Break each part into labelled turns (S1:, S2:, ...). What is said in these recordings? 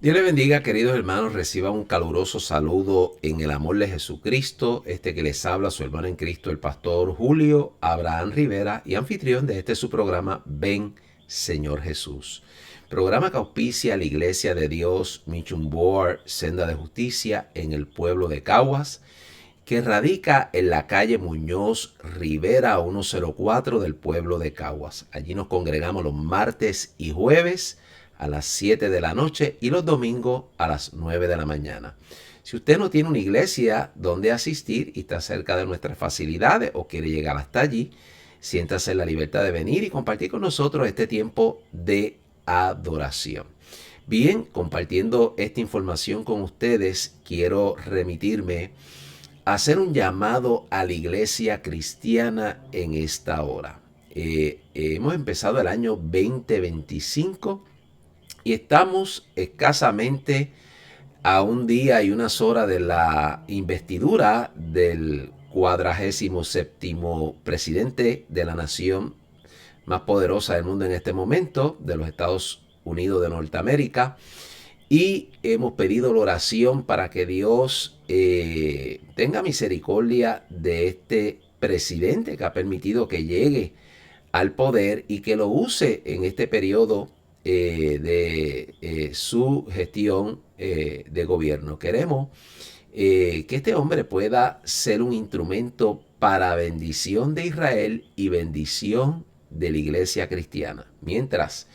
S1: Dios le bendiga, queridos hermanos. Reciban un caluroso saludo en el amor de Jesucristo. Este que les habla, su hermano en Cristo, el pastor Julio Abraham Rivera y anfitrión de este su programa, Ven, Señor Jesús. Programa que auspicia a la Iglesia de Dios Mission Board Senda de Justicia en el pueblo de Caguas, que radica en la calle Muñoz Rivera 104 del pueblo de Caguas. Allí nos congregamos los martes y jueves a las 7 de la noche y los domingos a las 9 de la mañana. Si usted no tiene una iglesia donde asistir y está cerca de nuestras facilidades o quiere llegar hasta allí, siéntase en la libertad de venir y compartir con nosotros este tiempo de adoración. Bien, compartiendo esta información con ustedes, quiero remitirme a hacer un llamado a la iglesia cristiana en esta hora. Hemos empezado el año 2025 y estamos escasamente a un día y unas horas de la investidura del 47º presidente de la nación más poderosa del mundo en este momento, de los Estados Unidos de Norteamérica. Y hemos pedido la oración para que Dios tenga misericordia de este presidente que ha permitido que llegue al poder y que lo use en este periodo de su gestión de gobierno. Queremos que este hombre pueda ser un instrumento para bendición de Israel y bendición de la iglesia cristiana. Mientras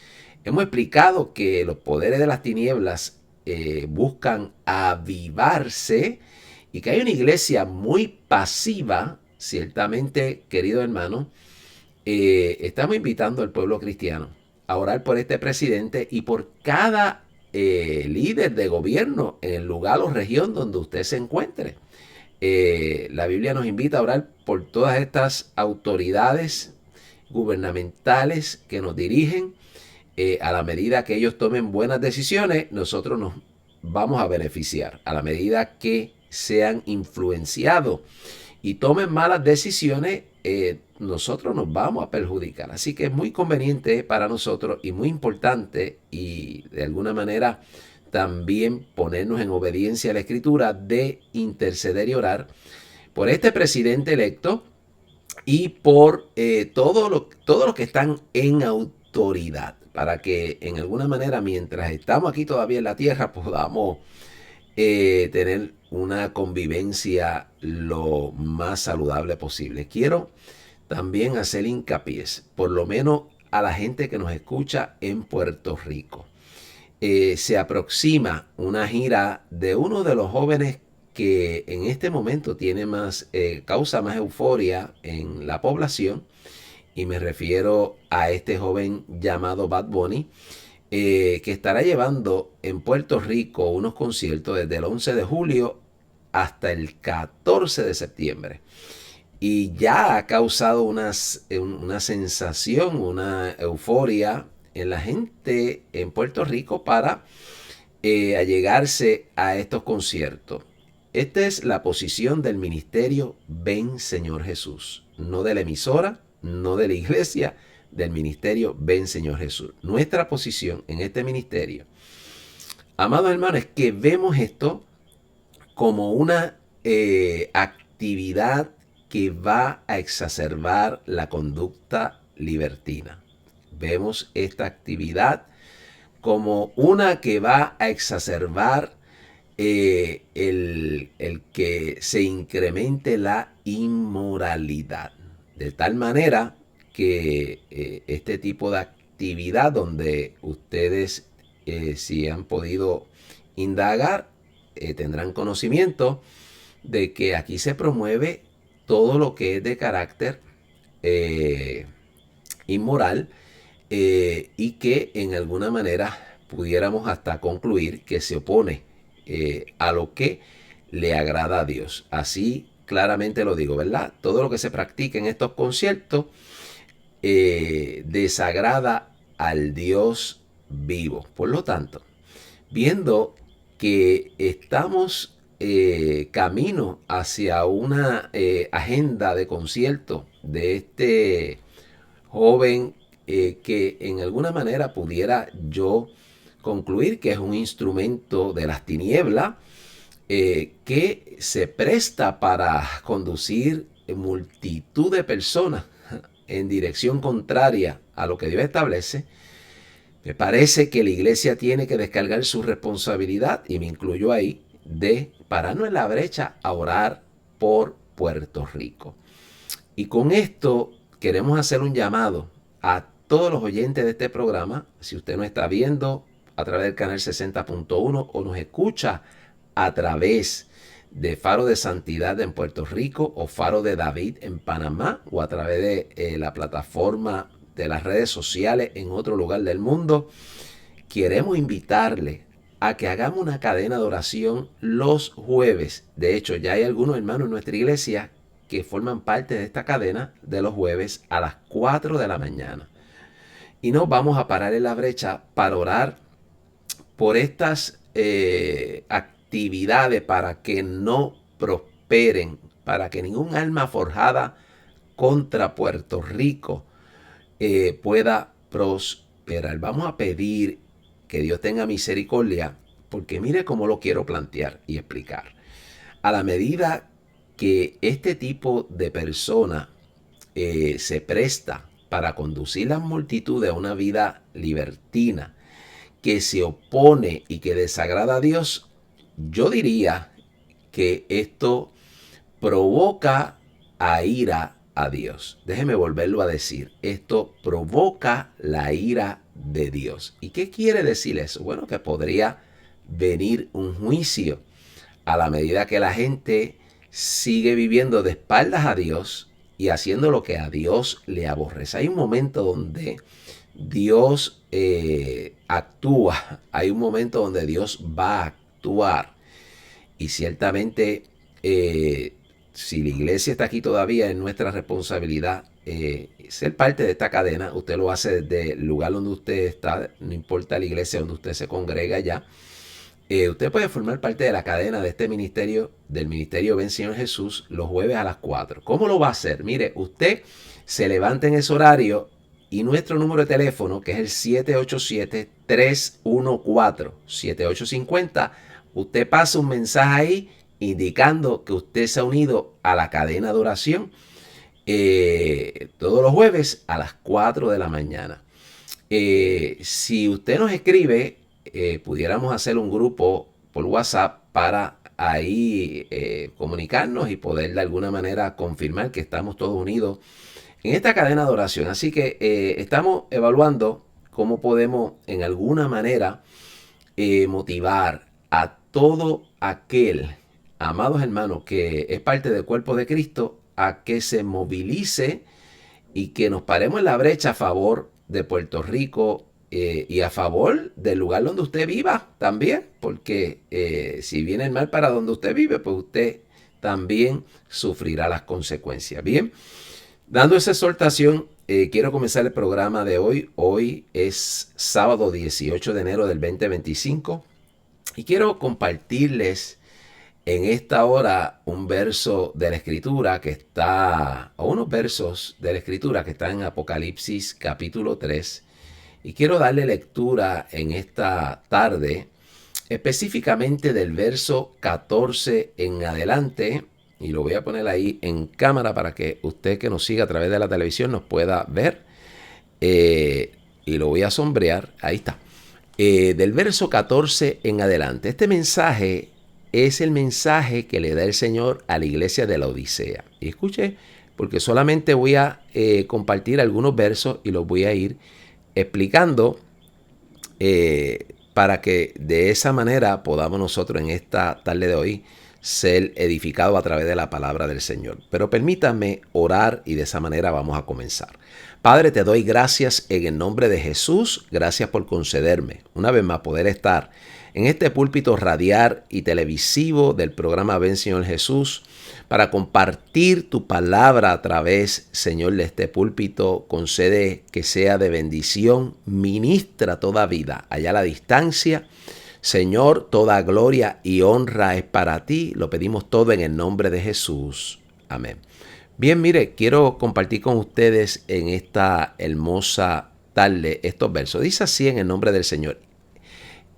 S1: hemos explicado que los poderes de las tinieblas buscan avivarse y que hay una iglesia muy pasiva, ciertamente, querido hermano, estamos invitando al pueblo cristiano a orar por este presidente y por cada líder de gobierno en el lugar o región donde usted se encuentre. La Biblia nos invita a orar por todas estas autoridades gubernamentales que nos dirigen. A la medida que ellos tomen buenas decisiones, nosotros nos vamos a beneficiar. A la medida que sean influenciados y tomen malas decisiones, nosotros nos vamos a perjudicar. Así que es muy conveniente para nosotros y muy importante y de alguna manera también ponernos en obediencia a la Escritura de interceder y orar por este presidente electo y por todos los que están en autoridad, para que en alguna manera, mientras estamos aquí todavía en la tierra, podamos tener una convivencia lo más saludable posible. Quiero también hacer hincapié, por lo menos a la gente que nos escucha en Puerto Rico. Se aproxima una gira de uno de los jóvenes que en este momento tiene causa más euforia en la población, y me refiero a este joven llamado Bad Bunny, que estará llevando en Puerto Rico unos conciertos desde el 11 de julio hasta el 14 de septiembre. Y ya ha causado una sensación, una euforia en la gente en Puerto Rico para allegarse a estos conciertos. Esta es la posición del ministerio Ven Señor Jesús, no de la emisora, no de la iglesia, del ministerio Ven Señor Jesús. Nuestra posición en este ministerio, amados hermanos, es que vemos esto como una actividad que va a exacerbar la conducta libertina. Vemos esta actividad como una que va a exacerbar el que se incremente la inmoralidad. De tal manera que este tipo de actividad donde ustedes, si han podido indagar, tendrán conocimiento de que aquí se promueve todo lo que es de carácter inmoral, y que en alguna manera pudiéramos hasta concluir que se opone a lo que le agrada a Dios. Así claramente lo digo, ¿verdad? Todo lo que se practica en estos conciertos desagrada al Dios vivo. Por lo tanto, viendo que estamos camino hacia una agenda de concierto de este joven, que en alguna manera pudiera yo concluir que es un instrumento de las tinieblas que se presta para conducir multitud de personas en dirección contraria a lo que Dios establece. Me parece que la iglesia tiene que descargar su responsabilidad, y me incluyo ahí, de pararnos en la brecha a orar por Puerto Rico. Y con esto queremos hacer un llamado a todos los oyentes de este programa. Si usted nos está viendo a través del canal 60.1 o nos escucha a través de Faro de Santidad en Puerto Rico o Faro de David en Panamá, o a través de la plataforma de las redes sociales en otro lugar del mundo, queremos invitarle a que hagamos una cadena de oración los jueves. De hecho, ya hay algunos hermanos en nuestra iglesia que forman parte de esta cadena de los jueves a las 4 de la mañana. Y nos vamos a parar en la brecha para orar por estas actividades, para que no prosperen, para que ningún alma forjada contra Puerto Rico pueda prosperar. Vamos a pedir que Dios tenga misericordia, porque mire cómo lo quiero plantear y explicar. A la medida que este tipo de persona se presta para conducir las multitudes a una vida libertina, que se opone y que desagrada a Dios, yo diría que esto provoca a ira a Dios. Déjeme volverlo a decir. Esto provoca la ira de Dios. ¿Y qué quiere decir eso? Bueno, que podría venir un juicio a la medida que la gente sigue viviendo de espaldas a Dios y haciendo lo que a Dios le aborrece. Hay un momento donde Dios actúa. Hay un momento donde Dios va a actuar. Y ciertamente si la iglesia está aquí todavía, es nuestra responsabilidad ser parte de esta cadena. Usted lo hace desde el lugar donde usted está, no importa la iglesia donde usted se congrega ya. Usted puede formar parte de la cadena de este ministerio, del ministerio Ven Señor Jesús, los jueves a las 4. ¿Cómo lo va a hacer? Mire, usted se levanta en ese horario y nuestro número de teléfono, que es el 787-314-7850, usted pasa un mensaje ahí indicando que usted se ha unido a la cadena de oración todos los jueves a las 4 de la mañana. Si usted nos escribe, pudiéramos hacer un grupo por WhatsApp para ahí comunicarnos y poder de alguna manera confirmar que estamos todos unidos en esta cadena de oración. Así que estamos evaluando cómo podemos en alguna manera motivar a todo aquel, amados hermanos, que es parte del cuerpo de Cristo, a que se movilice y que nos paremos en la brecha a favor de Puerto Rico y a favor del lugar donde usted viva también, porque si viene el mal para donde usted vive, pues usted también sufrirá las consecuencias. Bien, dando esa exhortación, quiero comenzar el programa de hoy. Hoy es sábado 18 de enero del 2025 y quiero compartirles en esta hora un verso de la Escritura que está, o unos versos de la Escritura que están en Apocalipsis capítulo 3. Y quiero darle lectura en esta tarde, específicamente del verso 14 en adelante. Y lo voy a poner ahí en cámara para que usted que nos siga a través de la televisión nos pueda ver. Y lo voy a sombrear. Ahí está. Del verso 14 en adelante. Este mensaje es el mensaje que le da el Señor a la iglesia de la Odisea. Y escuche, porque solamente voy a compartir algunos versos y los voy a ir explicando para que de esa manera podamos nosotros en esta tarde de hoy ser edificados a través de la palabra del Señor. Pero permítanme orar y de esa manera vamos a comenzar. Padre, te doy gracias en el nombre de Jesús. Gracias por concederme una vez más poder estar en este púlpito radial y televisivo del programa Ven Señor Jesús para compartir tu palabra a través, Señor, de este púlpito. Concede que sea de bendición, ministra toda vida allá a la distancia. Señor, toda gloria y honra es para ti. Lo pedimos todo en el nombre de Jesús. Amén. Bien, mire, quiero compartir con ustedes en esta hermosa tarde estos versos. Dice así en el nombre del Señor.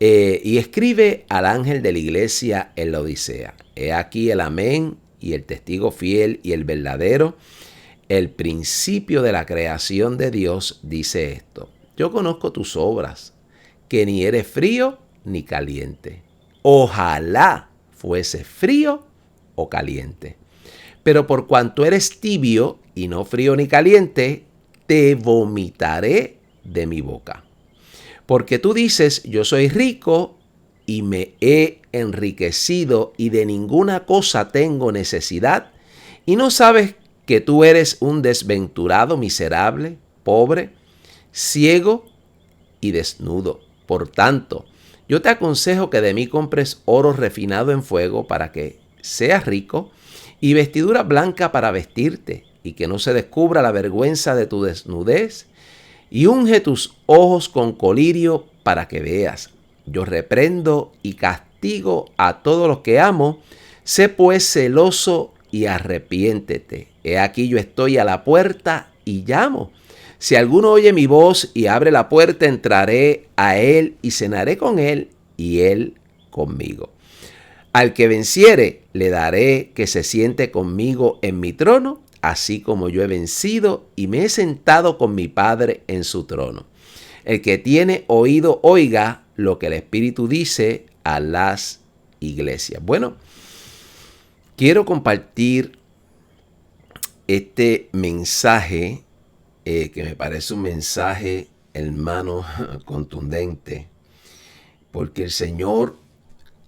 S1: Y escribe al ángel de la iglesia en la Odisea. He aquí el amén y el testigo fiel y el verdadero, el principio de la creación de Dios, dice esto. Yo conozco tus obras, que ni eres frío ni caliente. Ojalá fuese frío o caliente. Pero por cuanto eres tibio y no frío ni caliente, te vomitaré de mi boca. Porque tú dices, yo soy rico y me he enriquecido y de ninguna cosa tengo necesidad, y no sabes que tú eres un desventurado, miserable, pobre, ciego y desnudo. Por tanto, yo te aconsejo que de mí compres oro refinado en fuego para que seas rico, y vestidura blanca para vestirte, y que no se descubra la vergüenza de tu desnudez, y unge tus ojos con colirio para que veas. Yo reprendo y castigo a todos los que amo. Sé pues celoso y arrepiéntete. He aquí yo estoy a la puerta y llamo. Si alguno oye mi voz y abre la puerta, entraré a él y cenaré con él y él conmigo. Al que venciere, le daré que se siente conmigo en mi trono, así como yo he vencido y me he sentado con mi Padre en su trono. El que tiene oído, oiga lo que el Espíritu dice a las iglesias. Bueno, quiero compartir este mensaje que me parece un mensaje, hermano, contundente, porque el Señor,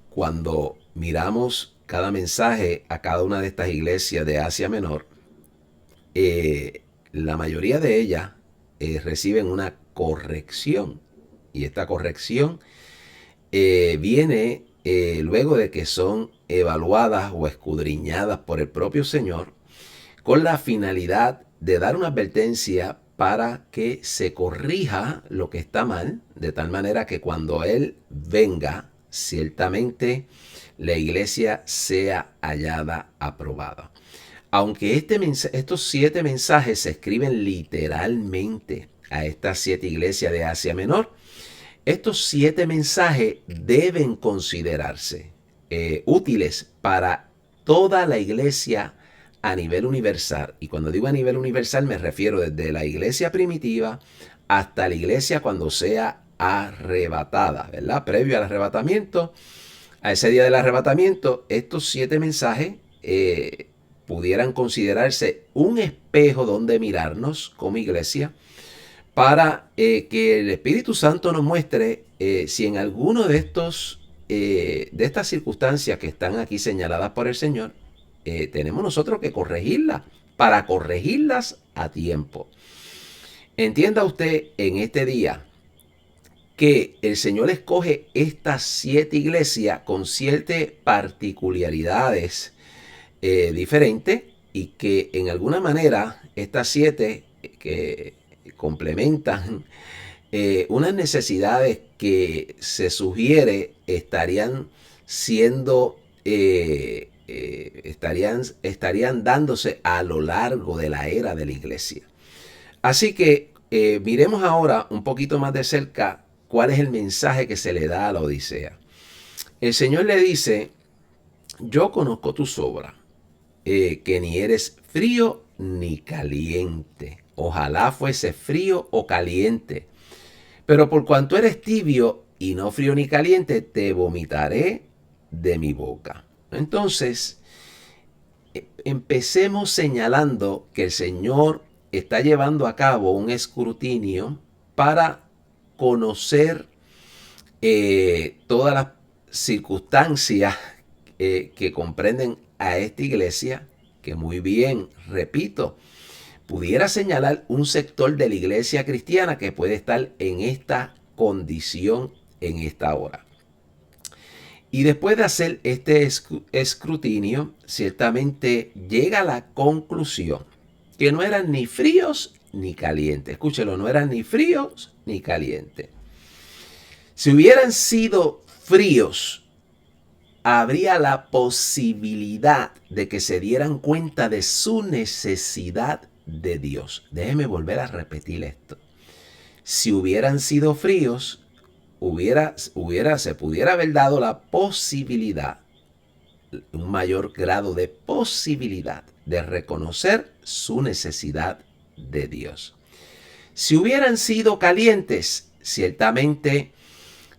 S1: cuando miramos cada mensaje a cada una de estas iglesias de Asia Menor, la mayoría de ellas reciben una corrección, y esta corrección viene luego de que son evaluadas o escudriñadas por el propio Señor, con la finalidad de dar una advertencia para que se corrija lo que está mal, de tal manera que cuando Él venga, ciertamente la iglesia sea hallada aprobada. Aunque estos 7 mensajes se escriben literalmente a estas 7 iglesias de Asia Menor, estos 7 mensajes deben considerarse útiles para toda la iglesia a nivel universal. Y cuando digo a nivel universal me refiero desde la iglesia primitiva hasta la iglesia cuando sea arrebatada, ¿verdad? Previo al arrebatamiento, a ese día del arrebatamiento, estos 7 mensajes pudieran considerarse un espejo donde mirarnos como iglesia, para que el Espíritu Santo nos muestre si en alguno de estas circunstancias que están aquí señaladas por el Señor, tenemos nosotros que corregirlas, para corregirlas a tiempo. Entienda usted en este día que el Señor escoge estas 7 iglesias con ciertas particularidades diferentes, y que en alguna manera estas 7 que complementan unas necesidades que se sugiere estarían siendo estarían dándose a lo largo de la era de la iglesia. Así que miremos ahora un poquito más de cerca cuál es el mensaje que se le da a la Odisea. El Señor le dice: yo conozco tus obras, que ni eres frío ni caliente. Ojalá fuese frío o caliente. Pero por cuanto eres tibio y no frío ni caliente, te vomitaré de mi boca. Entonces, empecemos señalando que el Señor está llevando a cabo un escrutinio para conocer todas las circunstancias que comprenden a esta iglesia, que muy bien, repito, pudiera señalar un sector de la iglesia cristiana que puede estar en esta condición en esta hora. Y después de hacer este escrutinio, ciertamente llega a la conclusión que no eran ni fríos ni calientes. Escúchelo, no eran ni fríos ni calientes. Si hubieran sido fríos, habría la posibilidad de que se dieran cuenta de su necesidad de Dios. Déjeme volver a repetir esto. Si hubieran sido fríos, se pudiera haber dado la posibilidad, un mayor grado de posibilidad de reconocer su necesidad de Dios. Si hubieran sido calientes, ciertamente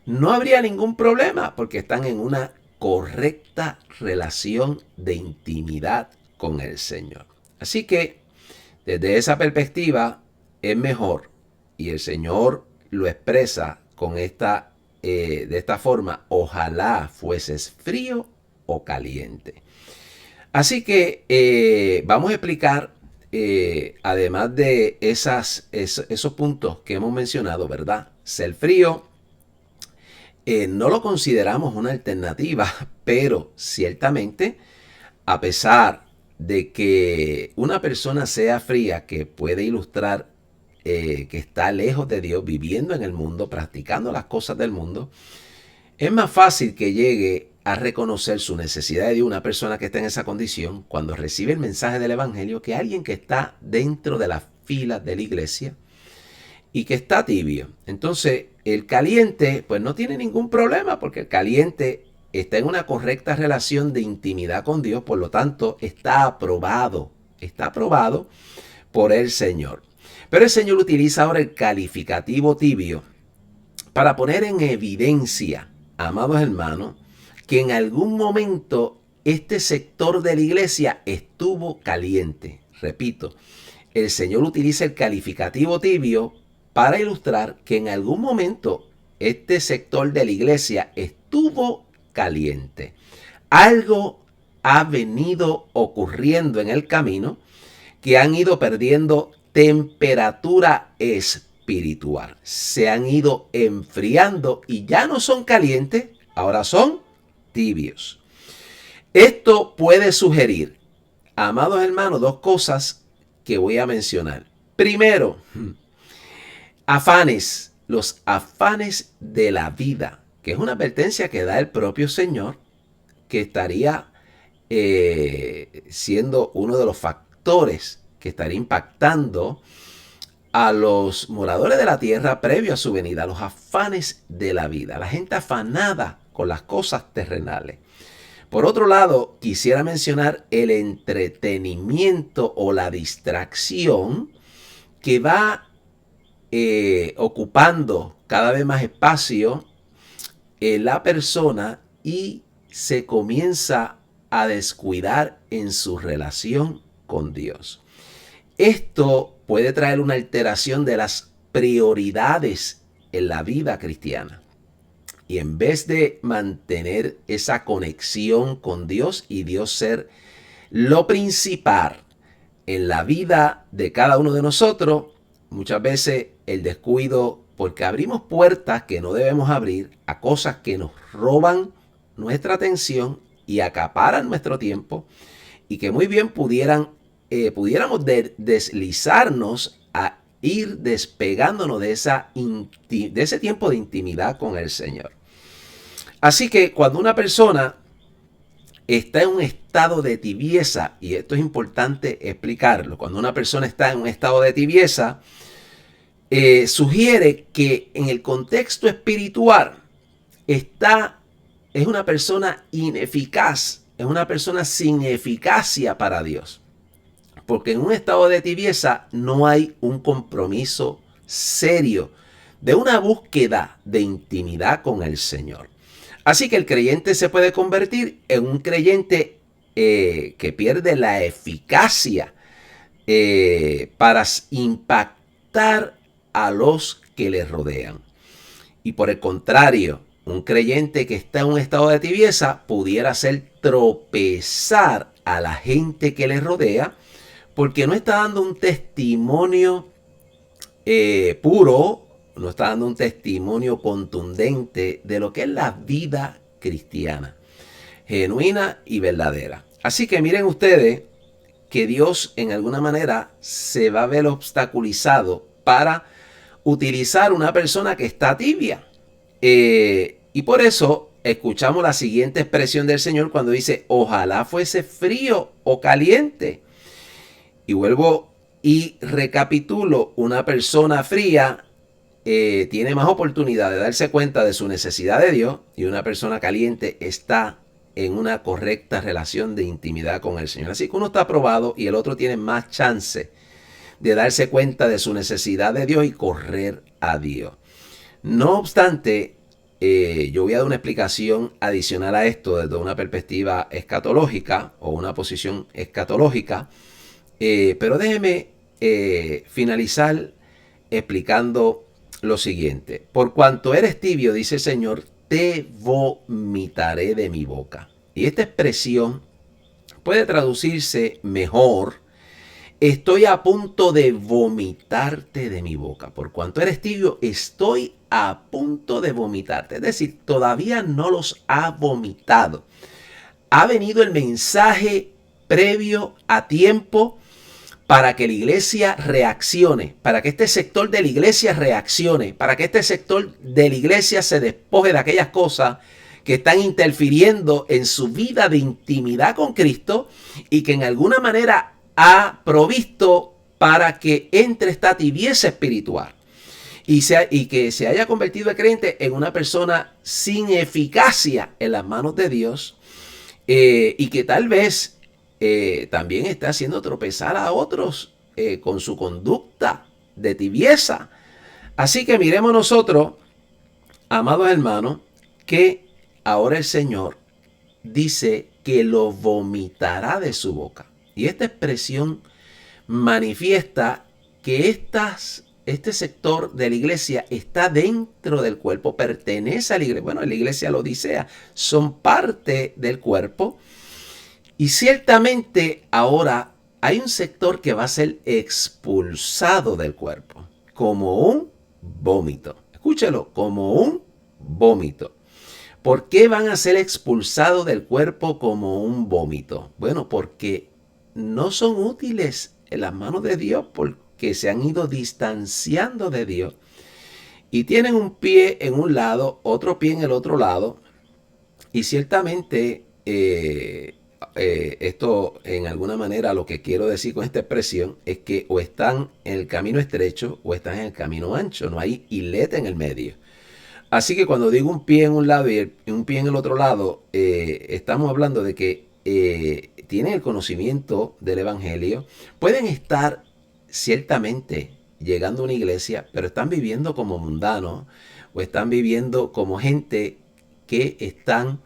S1: no habría ningún problema porque están en una correcta relación de intimidad con el Señor. Así que desde esa perspectiva es mejor, y el Señor lo expresa con de esta forma: ojalá fueses frío o caliente. Así que vamos a explicar, además de esos puntos que hemos mencionado, ¿verdad? Ser frío no lo consideramos una alternativa, pero ciertamente, a pesar de que una persona sea fría, que puede ilustrar que está lejos de Dios, viviendo en el mundo, practicando las cosas del mundo, es más fácil que llegue a reconocer su necesidad de Dios una persona que está en esa condición cuando recibe el mensaje del Evangelio que alguien que está dentro de las filas de la iglesia y que está tibio. Entonces, el caliente pues no tiene ningún problema porque el caliente está en una correcta relación de intimidad con Dios, por lo tanto está aprobado por el Señor. Pero el Señor utiliza ahora el calificativo tibio para poner en evidencia, amados hermanos, que en algún momento este sector de la iglesia estuvo caliente. Repito, el Señor utiliza el calificativo tibio para ilustrar que en algún momento este sector de la iglesia estuvo caliente. Algo ha venido ocurriendo en el camino que han ido perdiendo temperatura espiritual. Se han ido enfriando y ya no son calientes, ahora son tibios. Esto puede sugerir, amados hermanos, dos cosas que voy a mencionar. Primero, los afanes de la vida, que es una advertencia que da el propio Señor, que estaría siendo uno de los factores que estaría impactando a los moradores de la tierra previo a su venida, los afanes de la vida, la gente afanada con las cosas terrenales. Por otro lado, quisiera mencionar el entretenimiento o la distracción que va ocupando cada vez más espacio en la persona y se comienza a descuidar en su relación con Dios. Esto puede traer una alteración de las prioridades en la vida cristiana. Y en vez de mantener esa conexión con Dios y Dios ser lo principal en la vida de cada uno de nosotros, muchas veces el descuido, porque abrimos puertas que no debemos abrir a cosas que nos roban nuestra atención y acaparan nuestro tiempo y que muy bien pudiéramos deslizarnos a ir despegándonos de ese tiempo de intimidad con el Señor. Así que cuando una persona está en un estado de tibieza, y esto es importante explicarlo, cuando una persona está en un estado de tibieza, sugiere que en el contexto espiritual es una persona ineficaz, es una persona sin eficacia para Dios. Porque en un estado de tibieza no hay un compromiso serio de una búsqueda de intimidad con el Señor. Así que el creyente se puede convertir en un creyente que pierde la eficacia para impactar a los que le rodean. Y por el contrario, un creyente que está en un estado de tibieza pudiera hacer tropezar a la gente que le rodea porque no está dando un testimonio puro, no está dando un testimonio contundente de lo que es la vida cristiana, genuina y verdadera. Así que miren ustedes que Dios en alguna manera se va a ver obstaculizado para utilizar una persona que está tibia. Y por eso escuchamos la siguiente expresión del Señor cuando dice, ojalá fuese frío o caliente. Y vuelvo y recapitulo, una persona fría tiene más oportunidad de darse cuenta de su necesidad de Dios, y una persona caliente está en una correcta relación de intimidad con el Señor. Así que uno está aprobado y el otro tiene más chance de darse cuenta de su necesidad de Dios y correr a Dios. No obstante, yo voy a dar una explicación adicional a esto desde una perspectiva escatológica o una posición escatológica, pero déjeme finalizar explicando lo siguiente. Por cuanto eres tibio, dice el Señor, te vomitaré de mi boca. Y esta expresión puede traducirse mejor: estoy a punto de vomitarte de mi boca. Por cuanto eres tibio, estoy a punto de vomitarte. Es decir, todavía no los ha vomitado. Ha venido el mensaje previo a tiempo para que la iglesia reaccione, para que este sector de la iglesia reaccione, para que este sector de la iglesia se despoje de aquellas cosas que están interfiriendo en su vida de intimidad con Cristo y que en alguna manera ha provisto para que entre esta tibieza espiritual y que se haya convertido el creyente en una persona sin eficacia en las manos de Dios, y que tal vez también está haciendo tropezar a otros con su conducta de tibieza. Así que miremos nosotros, amados hermanos, que ahora el Señor dice que lo vomitará de su boca. Y esta expresión manifiesta que este sector de la iglesia está dentro del cuerpo, pertenece a la iglesia. Bueno, la iglesia la Odisea son parte del cuerpo. Y ciertamente ahora hay un sector que va a ser expulsado del cuerpo como un vómito. Escúchelo, como un vómito. ¿Por qué van a ser expulsados del cuerpo como un vómito? Bueno, porque no son útiles en las manos de Dios, porque se han ido distanciando de Dios y tienen un pie en un lado, otro pie en el otro lado, y ciertamente esto en alguna manera lo que quiero decir con esta expresión es que o están en el camino estrecho o están en el camino ancho, no hay isleta en el medio. Así que cuando digo un pie en un lado y un pie en el otro lado, estamos hablando de que tienen el conocimiento del evangelio, pueden estar ciertamente llegando a una iglesia, pero están viviendo como mundanos o están viviendo como gente que están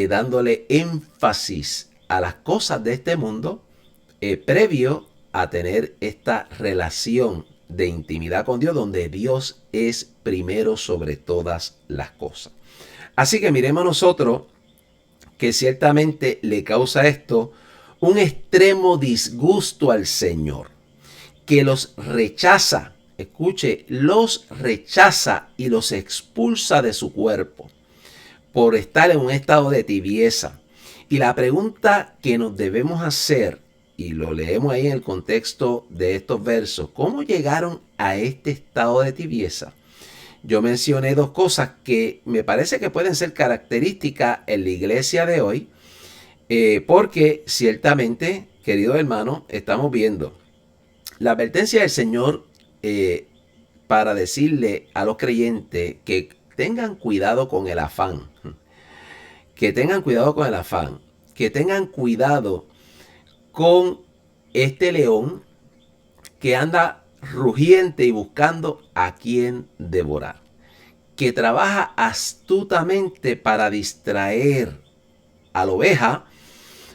S1: dándole énfasis a las cosas de este mundo previo a tener esta relación de intimidad con Dios, donde Dios es primero sobre todas las cosas. Así que miremos nosotros que ciertamente le causa esto un extremo disgusto al Señor, que los rechaza, escuche, los rechaza y los expulsa de su cuerpo por estar en un estado de tibieza. Y la pregunta que nos debemos hacer, y lo leemos ahí en el contexto de estos versos, ¿cómo llegaron a este estado de tibieza? Yo mencioné dos cosas que me parece que pueden ser características en la iglesia de hoy, porque ciertamente, queridos hermanos, estamos viendo la advertencia del Señor para decirle a los creyentes que tengan cuidado con el afán, que tengan cuidado con el afán, que tengan cuidado con este león que anda rugiente y buscando a quien devorar, que trabaja astutamente para distraer a la oveja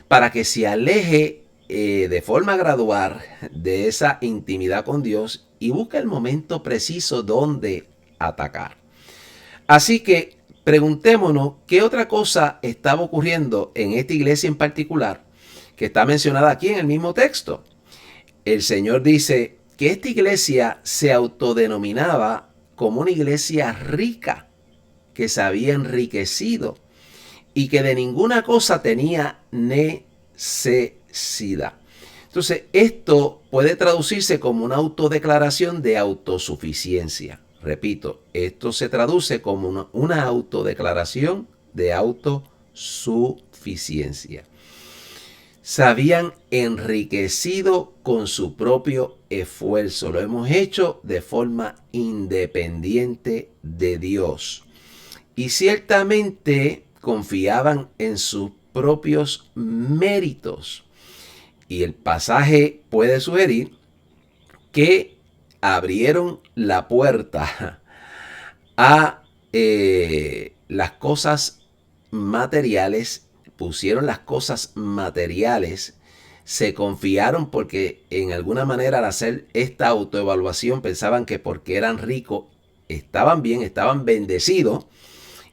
S1: para que se aleje de forma gradual de esa intimidad con Dios y busca el momento preciso donde atacar. Así que preguntémonos qué otra cosa estaba ocurriendo en esta iglesia en particular que está mencionada aquí en el mismo texto. El Señor dice que esta iglesia se autodenominaba como una iglesia rica, que se había enriquecido y que de ninguna cosa tenía necesidad. Entonces, esto puede traducirse como una autodeclaración de autosuficiencia. Repito, esto se traduce como una autodeclaración de autosuficiencia. se habían enriquecido con su propio esfuerzo. Lo hemos hecho de forma independiente de Dios. Y ciertamente confiaban en sus propios méritos. Y el pasaje puede sugerir que abrieron la puerta a las cosas materiales, pusieron las cosas materiales, se confiaron porque en alguna manera al hacer esta autoevaluación pensaban que porque eran ricos estaban bien, estaban bendecidos,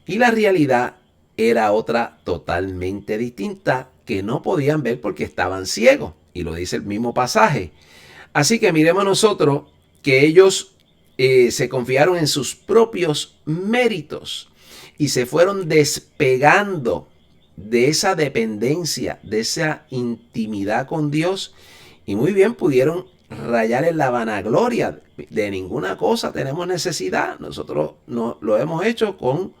S1: y la realidad era otra totalmente distinta que no podían ver porque estaban ciegos, y lo dice el mismo pasaje. Así que miremos nosotros que ellos se confiaron en sus propios méritos y se fueron despegando de esa dependencia, de esa intimidad con Dios, y muy bien pudieron rayar en la vanagloria. De ninguna cosa tenemos necesidad, nosotros no, lo hemos hecho con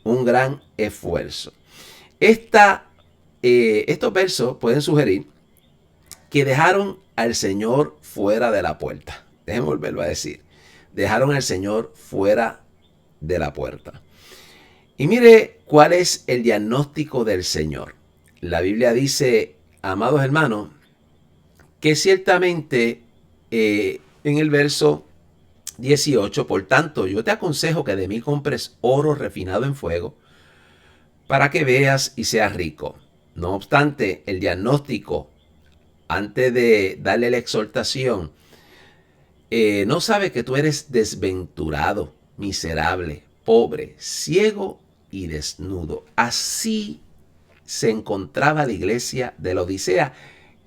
S1: un gran esfuerzo. Estos versos pueden sugerir que dejaron al Señor fuera de la puerta. Déjenme volverlo a decir. Dejaron al Señor fuera de la puerta. Y mire cuál es el diagnóstico del Señor. La Biblia dice, amados hermanos, que ciertamente en el verso 18, por tanto, yo te aconsejo que de mí compres oro refinado en fuego para que veas y seas rico. No obstante, el diagnóstico, antes de darle la exhortación, no sabe que tú eres desventurado, miserable, pobre, ciego y desnudo. Así se encontraba la iglesia de la Odisea,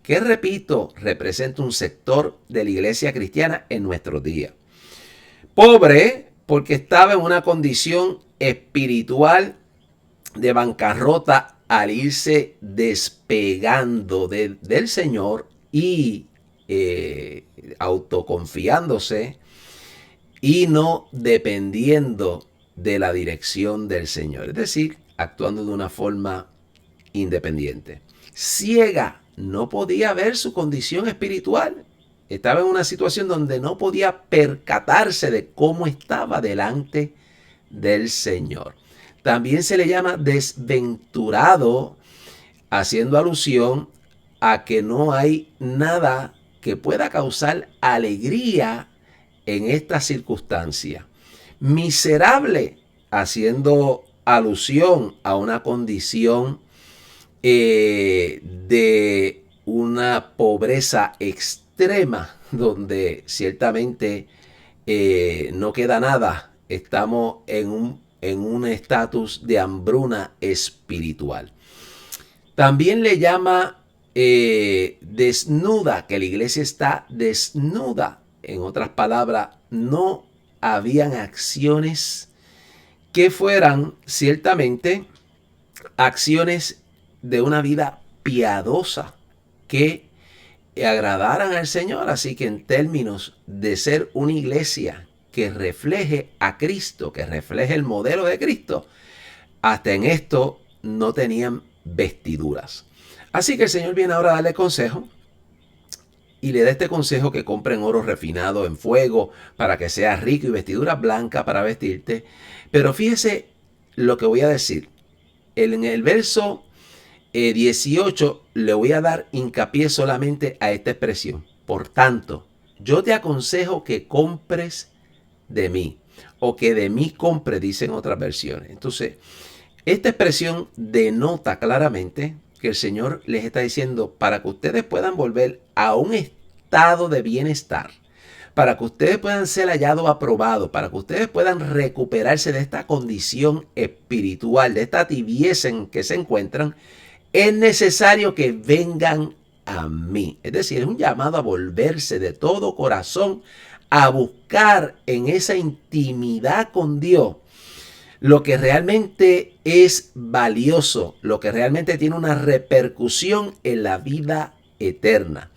S1: que repito, representa un sector de la iglesia cristiana en nuestros días. Pobre porque estaba en una condición espiritual de bancarrota al irse despegando del Señor y autoconfiándose y no dependiendo de la dirección del Señor, es decir, actuando de una forma independiente. Ciega, no podía ver su condición espiritual. Estaba en una situación donde no podía percatarse de cómo estaba delante del Señor. También se le llama desventurado, haciendo alusión a que no hay nada que pueda causar alegría en esta circunstancia. Miserable, haciendo alusión a una condición de una pobreza extrema, donde ciertamente no queda nada. Estamos en un estatus de hambruna espiritual. También le llama desnuda, que la iglesia está desnuda. En otras palabras, no habían acciones que fueran ciertamente acciones de una vida piadosa que agradaran al Señor. Así que en términos de ser una iglesia que refleje a Cristo, que refleje el modelo de Cristo, hasta en esto no tenían vestiduras. Así que el Señor viene ahora a darle consejo y le da este consejo: que compren oro refinado en fuego para que seas rico y vestiduras blancas para vestirte. Pero fíjese lo que voy a decir. En el verso 18 le voy a dar hincapié solamente a esta expresión. Por tanto, yo te aconsejo que compres de mí, o que de mí compre, dicen otras versiones. Entonces, esta expresión denota claramente que el Señor les está diciendo: para que ustedes puedan volver a un estado de bienestar, para que ustedes puedan ser hallados aprobados, para que ustedes puedan recuperarse de esta condición espiritual, de esta tibieza en que se encuentran, es necesario que vengan a mí. Es decir, es un llamado a volverse de todo corazón a buscar en esa intimidad con Dios lo que realmente es valioso, lo que realmente tiene una repercusión en la vida eterna.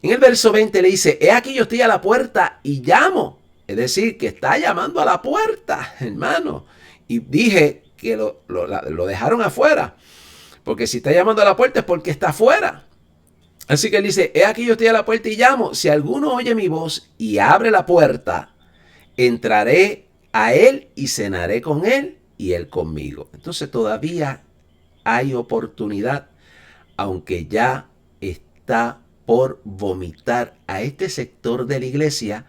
S1: En el verso 20 le dice: he aquí yo estoy a la puerta y llamo. Es decir, que está llamando a la puerta, hermano. Y dije que lo dejaron afuera, porque si está llamando a la puerta es porque está afuera. Así que él dice, he aquí yo estoy a la puerta y llamo. Si alguno oye mi voz y abre la puerta, entraré a él y cenaré con él y él conmigo. Entonces todavía hay oportunidad, aunque ya está por vomitar a este sector de la iglesia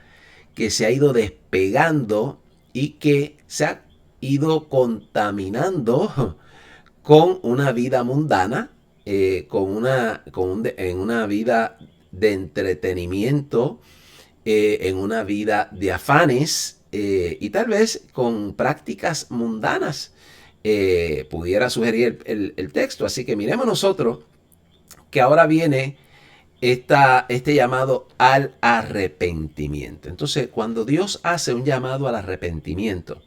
S1: que se ha ido despegando y que se ha ido contaminando con una vida mundana, en una vida de entretenimiento, en una vida de afanes y tal vez con prácticas mundanas. Pudiera sugerir el texto. Así que miremos nosotros que ahora viene este llamado al arrepentimiento. Entonces, cuando Dios hace un llamado al arrepentimiento,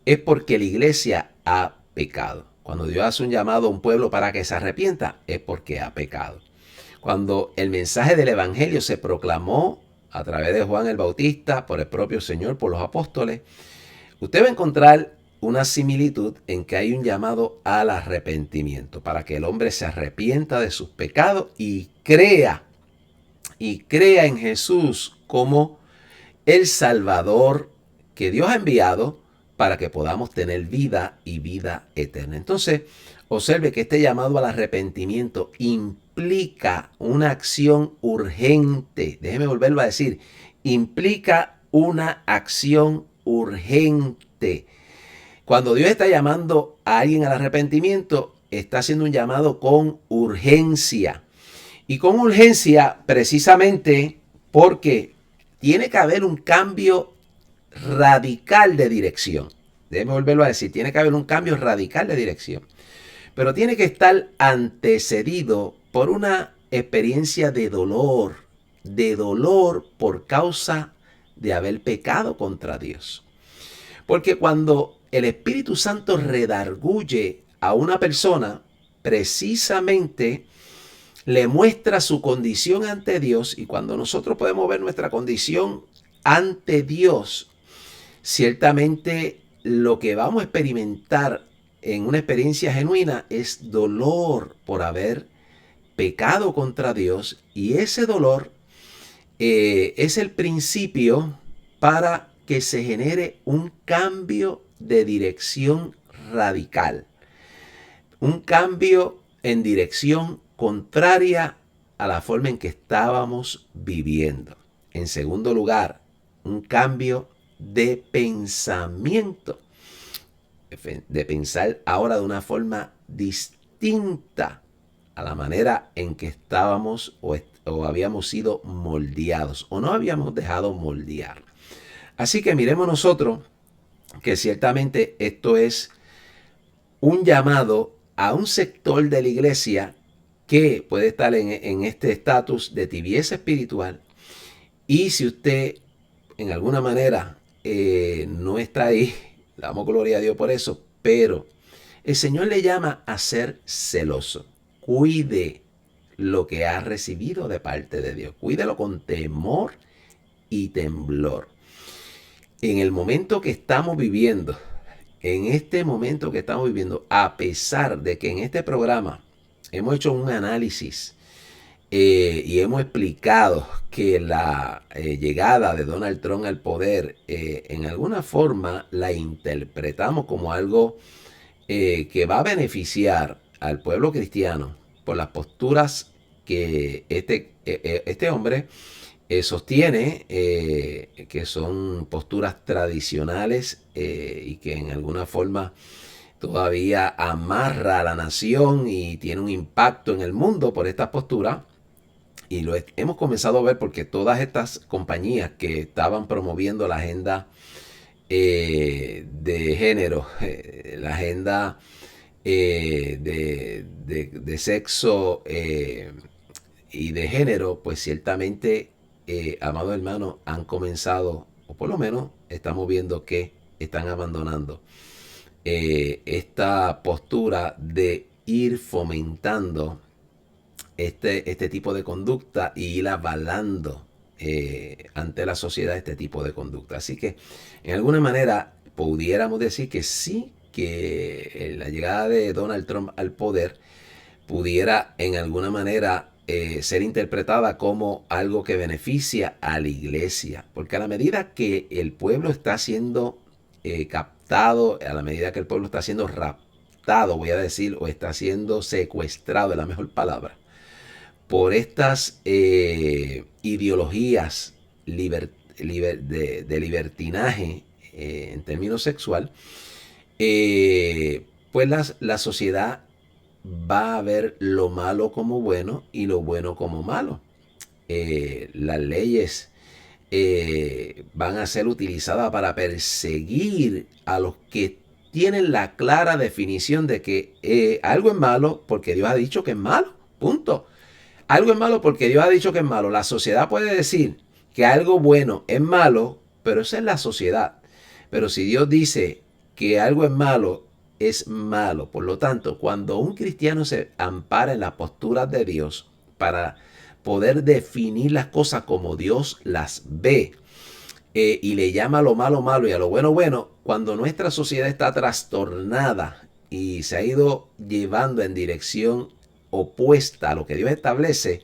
S1: es porque la iglesia ha pecado. Cuando Dios hace un llamado a un pueblo para que se arrepienta, es porque ha pecado. Cuando el mensaje del evangelio se proclamó a través de Juan el Bautista, por el propio Señor, por los apóstoles, usted va a encontrar una similitud en que hay un llamado al arrepentimiento, para que el hombre se arrepienta de sus pecados y crea en Jesús como el Salvador que Dios ha enviado para que podamos tener vida y vida eterna. Entonces, observe que este llamado al arrepentimiento implica una acción urgente. Déjeme volverlo a decir. Implica una acción urgente. Cuando Dios está llamando a alguien al arrepentimiento, está haciendo un llamado con urgencia. Y con urgencia precisamente porque tiene que haber un cambio radical de dirección. Déjeme volverlo a decir, tiene que haber un cambio radical de dirección. Pero tiene que estar antecedido por una experiencia de dolor por causa de haber pecado contra Dios. Porque cuando el Espíritu Santo redarguye a una persona, precisamente le muestra su condición ante Dios, y cuando nosotros podemos ver nuestra condición ante Dios, ciertamente lo que vamos a experimentar en una experiencia genuina es dolor por haber pecado contra Dios, y ese dolor es el principio para que se genere un cambio de dirección radical, un cambio en dirección contraria a la forma en que estábamos viviendo. En segundo lugar, un cambio de pensamiento, de pensar ahora de una forma distinta a la manera en que estábamos o habíamos sido moldeados o no habíamos dejado moldear. Así que miremos nosotros que ciertamente esto es un llamado a un sector de la iglesia que puede estar en este estatus de tibieza espiritual. Y si usted en alguna manera no está ahí, le damos gloria a Dios por eso, pero el Señor le llama a ser celoso. Cuide lo que ha recibido de parte de Dios. Cuídelo con temor y temblor. En el momento que estamos viviendo, a pesar de que en este programa hemos hecho un análisis y hemos explicado que la llegada de Donald Trump al poder en alguna forma la interpretamos como algo que va a beneficiar al pueblo cristiano por las posturas que este hombre sostiene, que son posturas tradicionales y que en alguna forma todavía amarra a la nación y tiene un impacto en el mundo por estas posturas. Y lo hemos comenzado a ver porque todas estas compañías que estaban promoviendo la agenda de género, la agenda de sexo y de género, pues ciertamente, amados hermanos, han comenzado, o por lo menos estamos viendo que están abandonando esta postura de ir fomentando este tipo de conducta y ir avalando ante la sociedad este tipo de conducta. Así que en alguna manera pudiéramos decir que sí, que la llegada de Donald Trump al poder pudiera en alguna manera ser interpretada como algo que beneficia a la iglesia. Porque a la medida que el pueblo está siendo captado, a la medida que el pueblo está siendo raptado, voy a decir, o está siendo secuestrado, es la mejor palabra, por estas ideologías de libertinaje en términos sexual, pues la sociedad va a ver lo malo como bueno y lo bueno como malo. Las leyes van a ser utilizadas para perseguir a los que tienen la clara definición de que algo es malo porque Dios ha dicho que es malo. Punto. Algo es malo porque Dios ha dicho que es malo. La sociedad puede decir que algo bueno es malo, pero esa es la sociedad. Pero si Dios dice que algo es malo. Por lo tanto, cuando un cristiano se ampara en las posturas de Dios para poder definir las cosas como Dios las ve, y le llama a lo malo malo y a lo bueno bueno, cuando nuestra sociedad está trastornada y se ha ido llevando en dirección opuesta a lo que Dios establece,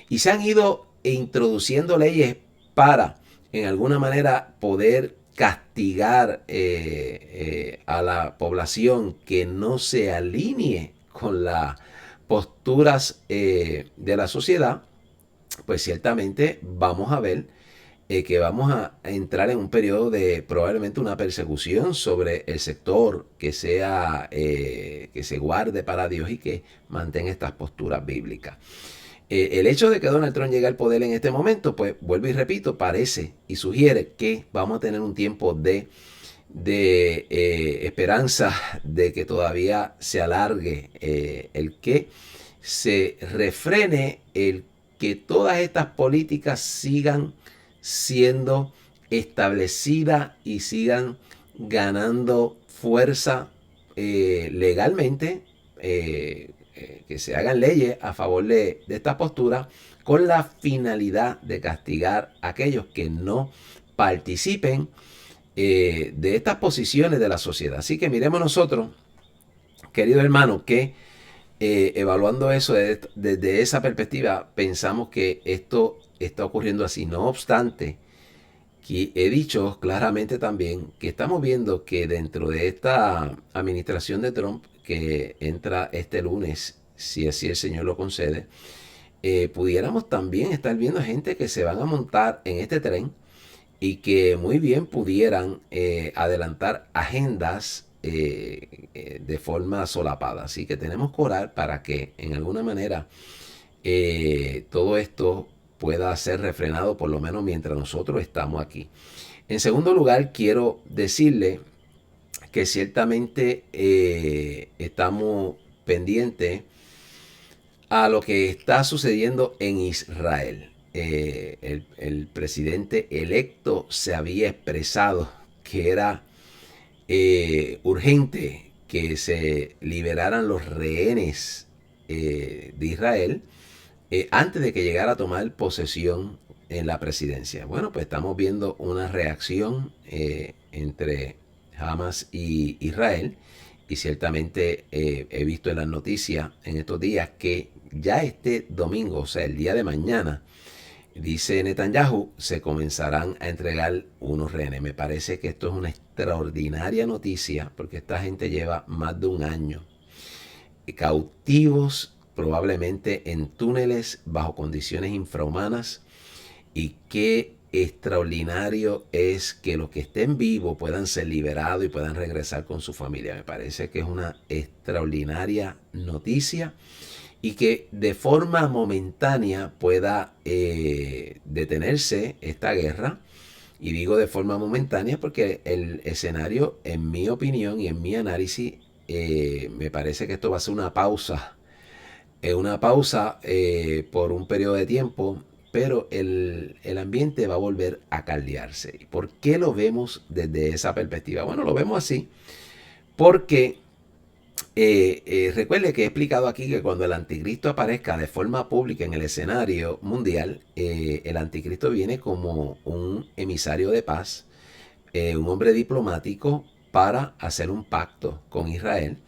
S1: y se han ido introduciendo leyes para, en alguna manera, poder castigar a la población que no se alinee con las posturas de la sociedad, pues ciertamente vamos a ver que vamos a entrar en un periodo de probablemente una persecución sobre el sector que sea que se guarde para Dios y que mantenga estas posturas bíblicas. El hecho de que Donald Trump llegue al poder en este momento, pues vuelvo y repito, parece y sugiere que vamos a tener un tiempo de esperanza de que todavía se alargue el que se refrene el que todas estas políticas sigan siendo establecidas y sigan ganando fuerza legalmente, que se hagan leyes a favor de esta postura con la finalidad de castigar a aquellos que no participen de estas posiciones de la sociedad. Así que miremos nosotros, querido hermano, que evaluando eso desde esa perspectiva, pensamos que esto está ocurriendo así. No obstante, que he dicho claramente también que estamos viendo que dentro de esta administración de Trump, que entra este lunes, si así el Señor lo concede, pudiéramos también estar viendo gente que se van a montar en este tren y que muy bien pudieran adelantar agendas de forma solapada. Así que tenemos que orar para que en alguna manera todo esto pueda ser refrenado, por lo menos mientras nosotros estamos aquí. En segundo lugar, quiero decirle que ciertamente estamos pendientes a lo que está sucediendo en Israel. El presidente electo se había expresado que era urgente que se liberaran los rehenes de Israel antes de que llegara a tomar posesión en la presidencia. Bueno, pues estamos viendo una reacción entre Hamas y Israel, y ciertamente he visto en las noticias en estos días que ya este domingo, o sea, el día de mañana, dice Netanyahu, se comenzarán a entregar unos rehenes. Me parece que esto es una extraordinaria noticia porque esta gente lleva más de un año cautivos, probablemente en túneles bajo condiciones infrahumanas, y qué extraordinario es que los que estén vivos puedan ser liberados y puedan regresar con su familia. Me parece que es una extraordinaria noticia y que de forma momentánea pueda detenerse esta guerra. Y digo de forma momentánea porque el escenario, en mi opinión y en mi análisis, me parece que esto va a ser una pausa por un periodo de tiempo, pero el ambiente va a volver a caldearse. ¿Por qué lo vemos desde esa perspectiva? Bueno, lo vemos así porque recuerde que he explicado aquí que cuando el anticristo aparezca de forma pública en el escenario mundial, el anticristo viene como un emisario de paz, un hombre diplomático para hacer un pacto con Israel.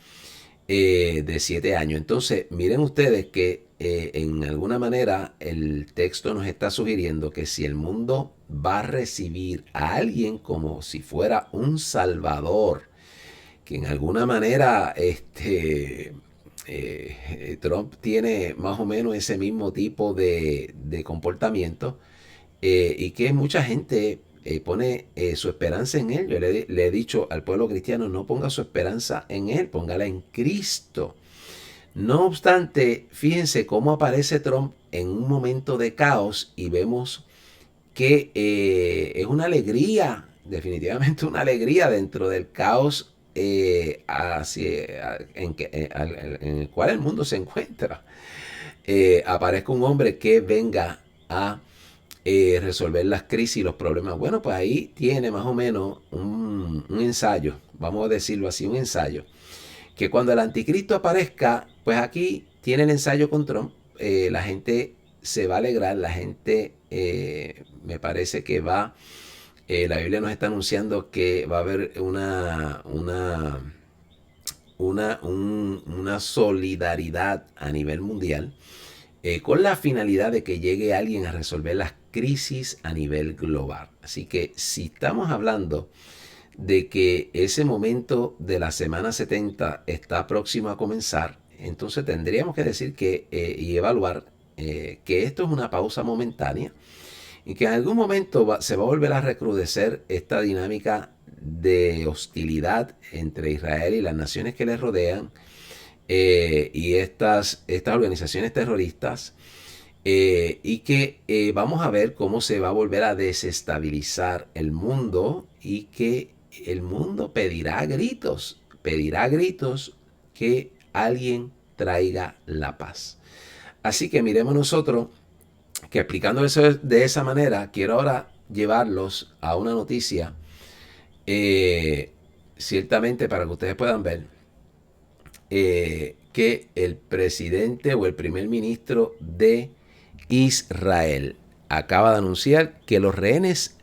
S1: de 7 años. Entonces, miren ustedes que en alguna manera el texto nos está sugiriendo que si el mundo va a recibir a alguien como si fuera un salvador, que en alguna manera Trump tiene más o menos ese mismo tipo de comportamiento, y que mucha gente pone su esperanza en él. Yo le he dicho al pueblo cristiano, no ponga su esperanza en él, póngala en Cristo. No obstante, fíjense cómo aparece Trump en un momento de caos y vemos que es una alegría, definitivamente una alegría dentro del caos en el cual el mundo se encuentra. Aparezca un hombre que venga a resolver las crisis y los problemas. Bueno, pues ahí tiene más o menos un ensayo, vamos a decirlo así, un ensayo. Que cuando el anticristo aparezca, pues aquí tiene el ensayo con Trump. La gente se va a alegrar, la gente me parece que va, la Biblia nos está anunciando que va a haber una solidaridad a nivel mundial, con la finalidad de que llegue alguien a resolver las crisis a nivel global. Así que si estamos hablando de que ese momento de la semana 70 está próximo a comenzar, entonces tendríamos que decir que y evaluar que esto es una pausa momentánea y que en algún momento se va a volver a recrudecer esta dinámica de hostilidad entre Israel y las naciones que le rodean, y estas organizaciones terroristas, y que vamos a ver cómo se va a volver a desestabilizar el mundo y que el mundo pedirá gritos que alguien traiga la paz. Así que miremos nosotros que, explicando eso de esa manera, quiero ahora llevarlos a una noticia, ciertamente para que ustedes puedan ver que el presidente o el primer ministro de Israel acaba de anunciar que los rehenes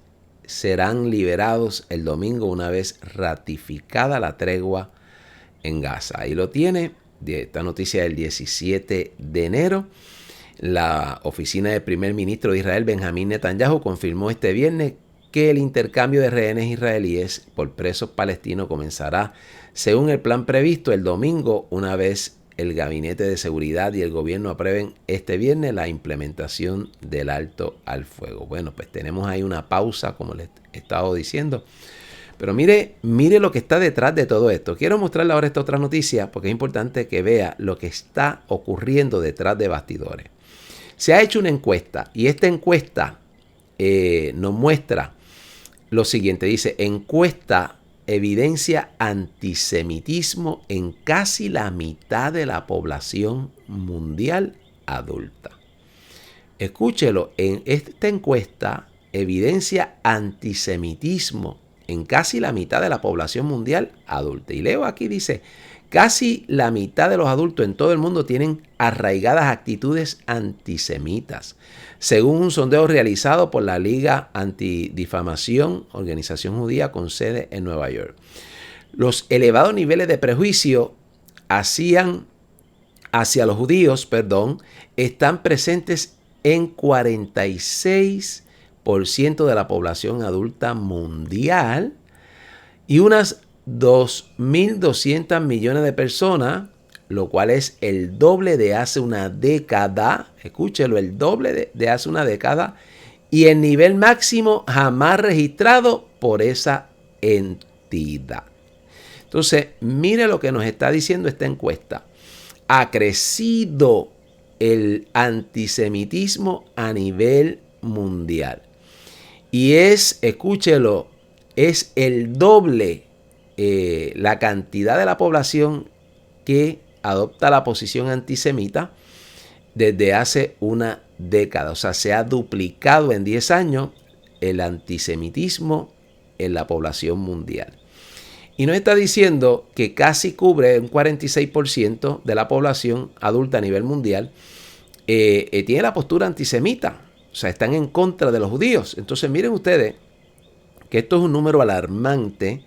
S1: serán liberados el domingo una vez ratificada la tregua en Gaza. Ahí lo tiene, de esta noticia del 17 de enero. La oficina del primer ministro de Israel, Benjamín Netanyahu, confirmó este viernes que el intercambio de rehenes israelíes por presos palestinos comenzará según el plan previsto el domingo, una vez el Gabinete de Seguridad y el gobierno aprueben este viernes la implementación del alto al fuego. Bueno, pues tenemos ahí una pausa, como les he estado diciendo. Pero mire lo que está detrás de todo esto. Quiero mostrarle ahora esta otra noticia porque es importante que vea lo que está ocurriendo detrás de bastidores. Se ha hecho una encuesta y esta encuesta nos muestra lo siguiente. Dice, encuesta evidencia antisemitismo en casi la mitad de la población mundial adulta. Escúchelo, en esta encuesta evidencia antisemitismo en casi la mitad de la población mundial adulta. Y leo aquí, dice, casi la mitad de los adultos en todo el mundo tienen arraigadas actitudes antisemitas, según un sondeo realizado por la Liga Antidifamación, organización judía con sede en Nueva York. Los elevados niveles de prejuicio hacia los judíos, están presentes en 46% de la población adulta mundial y unas 2.200 millones de personas, lo cual es el doble de hace una década. Escúchelo, el doble de hace una década y el nivel máximo jamás registrado por esa entidad. Entonces, mire lo que nos está diciendo esta encuesta. Ha crecido el antisemitismo a nivel mundial. Y escúchelo, es el doble la cantidad de la población que adopta la posición antisemita desde hace una década. O sea, se ha duplicado en 10 años el antisemitismo en la población mundial. Y nos está diciendo que casi cubre un 46% de la población adulta a nivel mundial, tiene la postura antisemita. O sea, están en contra de los judíos. Entonces miren ustedes que esto es un número alarmante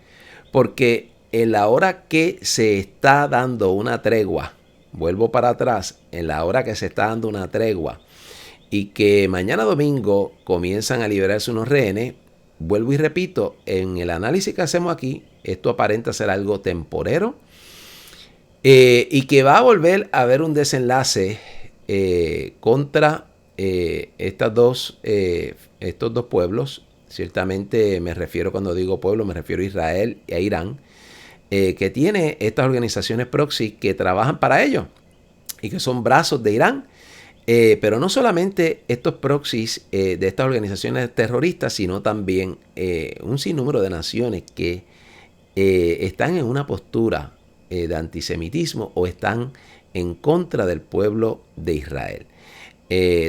S1: porque en la hora que se está dando una tregua, vuelvo para atrás, en la hora que se está dando una tregua y que mañana domingo comienzan a liberarse unos rehenes, vuelvo y repito, en el análisis que hacemos aquí, esto aparenta ser algo temporero y que va a volver a haber un desenlace contra estos dos pueblos. Ciertamente me refiero, cuando digo pueblo, me refiero a Israel y a Irán, que tiene estas organizaciones proxy que trabajan para ellos y que son brazos de Irán. Pero no solamente estos proxies de estas organizaciones terroristas, sino también un sinnúmero de naciones que están en una postura de antisemitismo o están en contra del pueblo de Israel.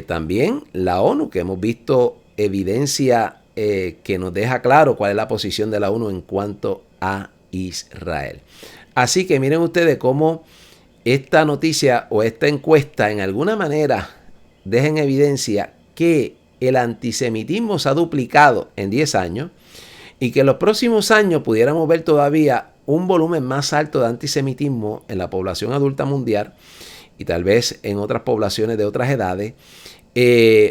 S1: También la ONU, que hemos visto evidencia que nos deja claro cuál es la posición de la ONU en cuanto a Israel. Así que miren ustedes cómo esta noticia o esta encuesta en alguna manera deja en evidencia que el antisemitismo se ha duplicado en 10 años y que en los próximos años pudiéramos ver todavía un volumen más alto de antisemitismo en la población adulta mundial y tal vez en otras poblaciones de otras edades,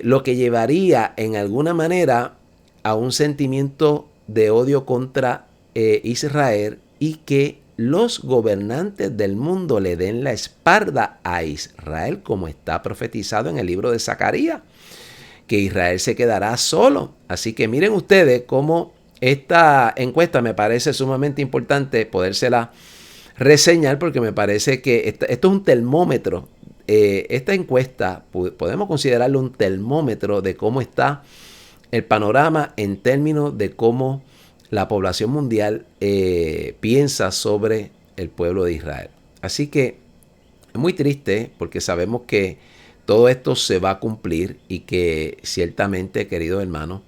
S1: lo que llevaría en alguna manera a un sentimiento de odio contra Israel y que los gobernantes del mundo le den la espalda a Israel, como está profetizado en el libro de Zacarías, que Israel se quedará solo. Así que miren ustedes cómo esta encuesta me parece sumamente importante podérsela reseñar, porque me parece que esto es un termómetro. Esta encuesta podemos considerarlo un termómetro de cómo está el panorama en términos de cómo la población mundial piensa sobre el pueblo de Israel. Así que es muy triste porque sabemos que todo esto se va a cumplir y que ciertamente, queridos hermanos,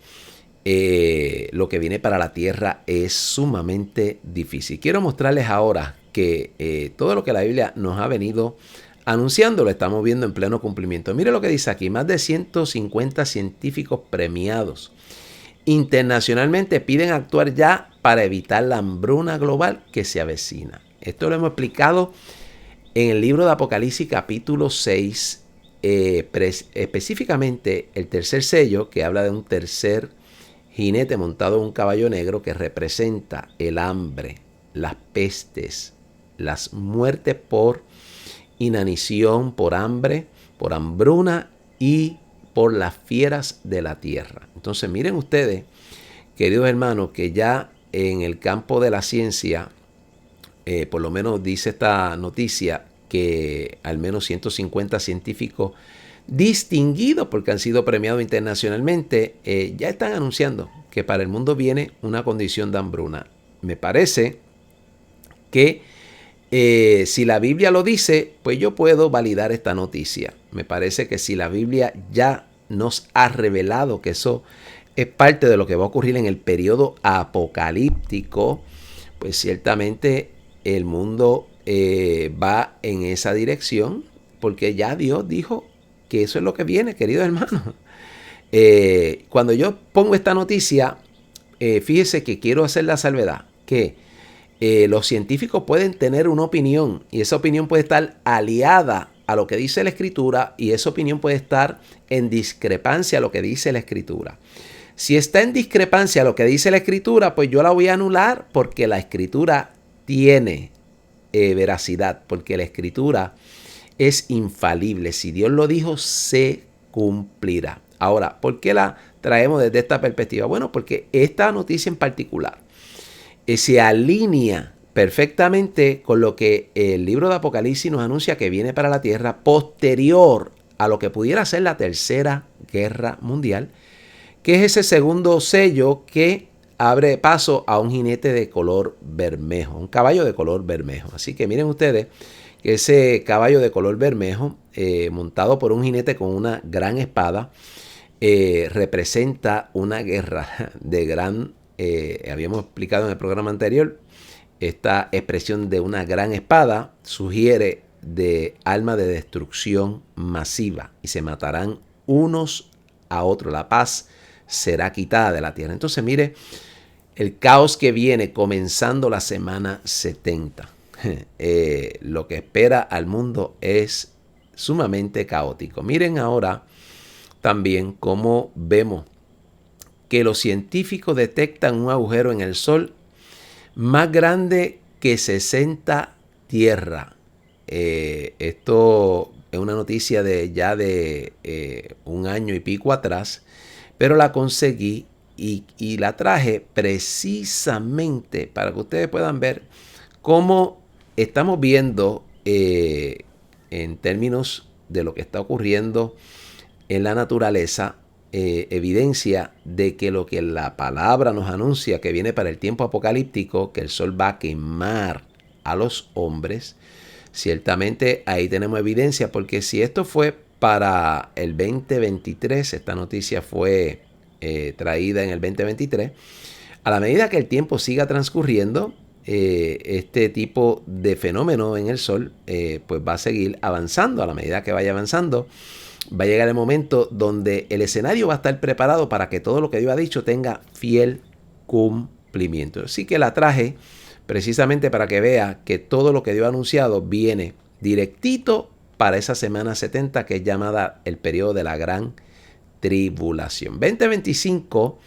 S1: lo que viene para la tierra es sumamente difícil. Quiero mostrarles ahora que todo lo que la Biblia nos ha venido anunciando lo estamos viendo en pleno cumplimiento. Mire lo que dice aquí: más de 150 científicos premiados internacionalmente piden actuar ya para evitar la hambruna global que se avecina. Esto lo hemos explicado en el libro de Apocalipsis capítulo 6, específicamente el tercer sello, que habla de un tercer jinete montado en un caballo negro que representa el hambre, las pestes, las muertes por inanición, por hambre, por hambruna y por las fieras de la tierra. Entonces miren ustedes, queridos hermanos, que ya en el campo de la ciencia, por lo menos dice esta noticia, que al menos 150 científicos distinguidos, porque han sido premiados internacionalmente, ya están anunciando que para el mundo viene una condición de hambruna. Me parece que si la Biblia lo dice, pues yo puedo validar esta noticia. Me parece que si la Biblia ya nos ha revelado que eso es parte de lo que va a ocurrir en el periodo apocalíptico, pues ciertamente el mundo va en esa dirección, porque ya Dios dijo que eso es lo que viene, queridos hermanos. Cuando yo pongo esta noticia, fíjese que quiero hacer la salvedad, que los científicos pueden tener una opinión y esa opinión puede estar aliada a lo que dice la Escritura y esa opinión puede estar en discrepancia a lo que dice la Escritura. Si está en discrepancia a lo que dice la Escritura, pues yo la voy a anular porque la Escritura tiene veracidad, porque la Escritura es infalible. Si Dios lo dijo, se cumplirá. Ahora, ¿por qué la traemos desde esta perspectiva? Bueno, porque esta noticia en particular se alinea perfectamente con lo que el libro de Apocalipsis nos anuncia que viene para la tierra posterior a lo que pudiera ser la tercera guerra mundial, que es ese segundo sello que abre paso a un jinete de color bermejo, un caballo de color bermejo. Así que miren ustedes que ese caballo de color bermejo, montado por un jinete con una gran espada, representa una guerra de gran, habíamos explicado en el programa anterior, esta expresión de una gran espada sugiere de alma de destrucción masiva y se matarán unos a otros. La paz será quitada de la tierra. Entonces mire el caos que viene comenzando la semana 70. Lo que espera al mundo es sumamente caótico. Miren ahora también cómo vemos que los científicos detectan un agujero en el Sol más grande que 60 tierras. Esto es una noticia de ya de un año y pico atrás, pero la conseguí y la traje precisamente para que ustedes puedan ver cómo estamos viendo en términos de lo que está ocurriendo en la naturaleza, evidencia de que lo que la palabra nos anuncia que viene para el tiempo apocalíptico, que el sol va a quemar a los hombres, ciertamente ahí tenemos evidencia, porque si esto fue para el 2023, esta noticia fue traída en el 2023, a la medida que el tiempo siga transcurriendo, este tipo de fenómeno en el sol pues va a seguir avanzando. A la medida que vaya avanzando, va a llegar el momento donde el escenario va a estar preparado para que todo lo que Dios ha dicho tenga fiel cumplimiento. Así que la traje precisamente para que vea que todo lo que Dios ha anunciado viene directito para esa semana 70, que es llamada el periodo de la gran tribulación. 2025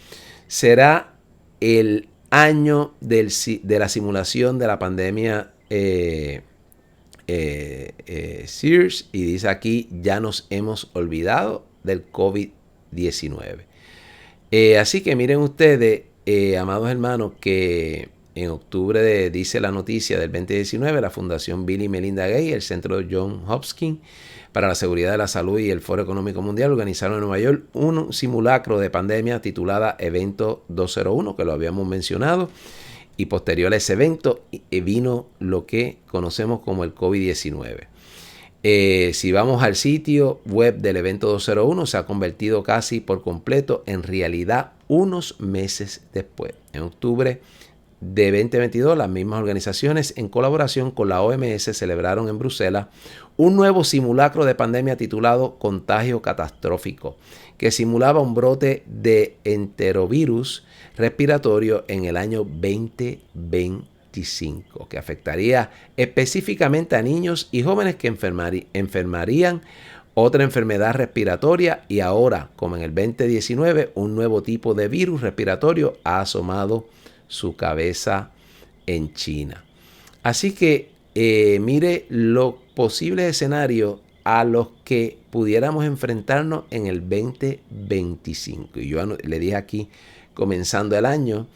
S1: será el año de la simulación de la pandemia SARS, y dice aquí, ya nos hemos olvidado del COVID-19. Así que miren ustedes, amados hermanos, que en octubre dice la noticia del 2019, la Fundación Bill y Melinda Gates, el Centro John Hopkins para la Seguridad de la Salud y el Foro Económico Mundial organizaron en Nueva York un simulacro de pandemia titulada Evento 201, que lo habíamos mencionado, y posterior a ese evento vino lo que conocemos como el COVID-19. Si vamos al sitio web del evento 201, se ha convertido casi por completo en realidad unos meses después. En octubre de 2022, las mismas organizaciones, en colaboración con la OMS, celebraron en Bruselas un nuevo simulacro de pandemia titulado Contagio Catastrófico, que simulaba un brote de enterovirus respiratorio en el año 2025, que afectaría específicamente a niños y jóvenes que enfermarían otra enfermedad respiratoria, y ahora, como en el 2019, un nuevo tipo de virus respiratorio ha asomado su cabeza en China. Así que mire los posibles escenarios a los que pudiéramos enfrentarnos en el 2025. Y yo le dije aquí, comenzando el año,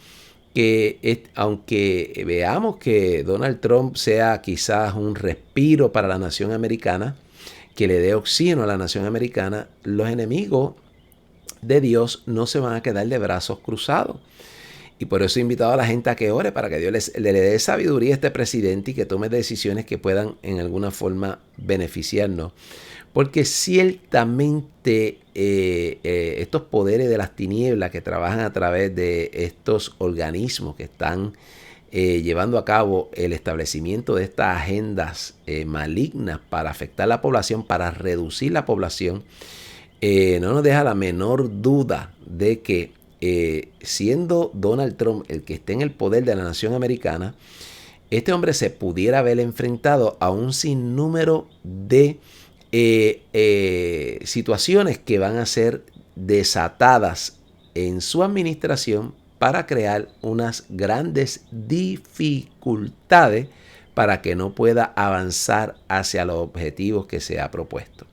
S1: que aunque veamos que Donald Trump sea quizás un respiro para la nación americana, que le dé oxígeno a la nación americana, los enemigos de Dios no se van a quedar de brazos cruzados. Y por eso he invitado a la gente a que ore para que Dios le dé sabiduría a este presidente y que tome decisiones que puedan en alguna forma beneficiarnos. Porque ciertamente estos poderes de las tinieblas que trabajan a través de estos organismos que están llevando a cabo el establecimiento de estas agendas malignas para afectar la población, para reducir la población, no nos deja la menor duda de que siendo Donald Trump el que esté en el poder de la nación americana, este hombre se pudiera haber enfrentado a un sinnúmero de situaciones que van a ser desatadas en su administración para crear unas grandes dificultades para que no pueda avanzar hacia los objetivos que se ha propuesto.